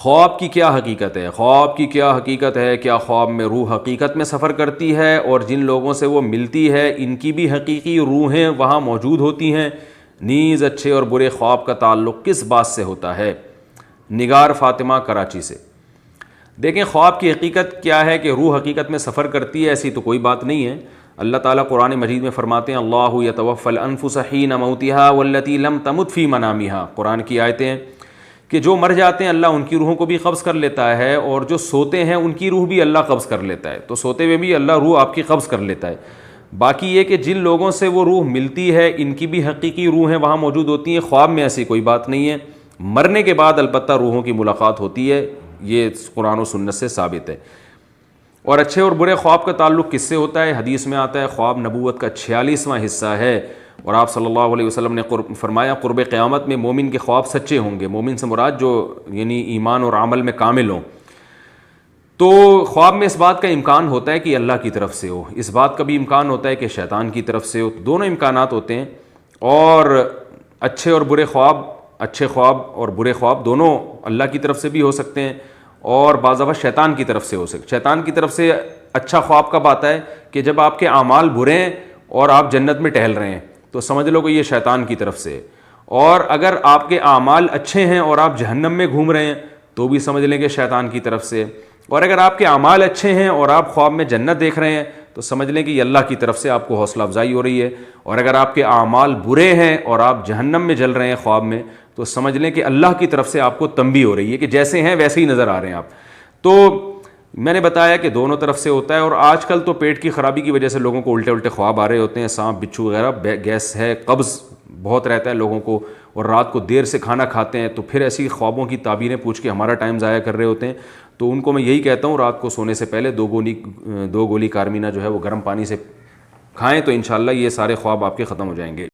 خواب کی کیا حقیقت ہے؟ خواب کی کیا حقیقت ہے؟ کیا خواب میں روح حقیقت میں سفر کرتی ہے اور جن لوگوں سے وہ ملتی ہے ان کی بھی حقیقی روحیں وہاں موجود ہوتی ہیں؟ نیز اچھے اور برے خواب کا تعلق کس بات سے ہوتا ہے؟ نگار فاطمہ کراچی سے۔ دیکھیں، خواب کی حقیقت کیا ہے کہ روح حقیقت میں سفر کرتی ہے، ایسی تو کوئی بات نہیں ہے۔ اللہ تعالیٰ قرآن مجید میں فرماتے ہیں اللہ یتوفی الانفس حین موتها والتی لم تمت فی منامها، قرآن کی آیتیں ہیں کہ جو مر جاتے ہیں اللہ ان کی روحوں کو بھی قبض کر لیتا ہے، اور جو سوتے ہیں ان کی روح بھی اللہ قبض کر لیتا ہے، تو سوتے ہوئے بھی اللہ روح آپ کی قبض کر لیتا ہے۔ باقی یہ کہ جن لوگوں سے وہ روح ملتی ہے ان کی بھی حقیقی روحیں وہاں موجود ہوتی ہیں، خواب میں ایسی کوئی بات نہیں ہے۔ مرنے کے بعد البتہ روحوں کی ملاقات ہوتی ہے، یہ قرآن و سنت سے ثابت ہے۔ اور اچھے اور برے خواب کا تعلق کس سے ہوتا ہے؟ حدیث میں آتا ہے خواب نبوت کا 46واں حصہ ہے، اور آپ صلی اللہ علیہ وسلم نے فرمایا قرب قیامت میں مومن کے خواب سچے ہوں گے۔ مومن سے مراد جو یعنی ایمان اور عمل میں کامل ہوں۔ تو خواب میں اس بات کا امکان ہوتا ہے کہ اللہ کی طرف سے ہو، اس بات کا بھی امکان ہوتا ہے کہ شیطان کی طرف سے ہو، دونوں امکانات ہوتے ہیں۔ اور اچھے اور برے خواب، اچھے خواب اور برے خواب دونوں اللہ کی طرف سے بھی ہو سکتے ہیں، اور بعض دفعہ شیطان کی طرف سے ہو سکتے۔ شیطان کی طرف سے اچھا خواب کب آتا ہے؟ کہ جب آپ کے اعمال برے ہیں اور آپ جنت میں ٹہل رہے ہیں، تو سمجھ لو کہ یہ شیطان کی طرف سے ہے۔ اور اگر آپ کے اعمال اچھے ہیں اور آپ جہنم میں گھوم رہے ہیں تو بھی سمجھ لیں کہ شیطان کی طرف سے۔ اور اگر آپ کے اعمال اچھے ہیں اور آپ خواب میں جنت دیکھ رہے ہیں تو سمجھ لیں کہ یہ اللہ کی طرف سے آپ کو حوصلہ افزائی ہو رہی ہے۔ اور اگر آپ کے اعمال برے ہیں اور آپ جہنم میں جل رہے ہیں خواب میں، تو سمجھ لیں کہ اللہ کی طرف سے آپ کو تنبیہ ہو رہی ہے کہ جیسے ہیں ویسے ہی نظر آ رہے ہیں آپ۔ تو میں نے بتایا کہ دونوں طرف سے ہوتا ہے، اور آج کل تو پیٹ کی خرابی کی وجہ سے لوگوں کو الٹے خواب آ رہے ہوتے ہیں، سانپ بچھو وغیرہ، گیس ہے، قبض بہت رہتا ہے لوگوں کو، اور رات کو دیر سے کھانا کھاتے ہیں تو پھر ایسی خوابوں کی تعبیریں پوچھ کے ہمارا ٹائم ضائع کر رہے ہوتے ہیں۔ تو ان کو میں یہی کہتا ہوں رات کو سونے سے پہلے 2 گولی کارمینہ جو ہے وہ گرم پانی سے کھائیں، تو انشاءاللہ یہ سارے خواب آپ کے ختم ہو جائیں گے۔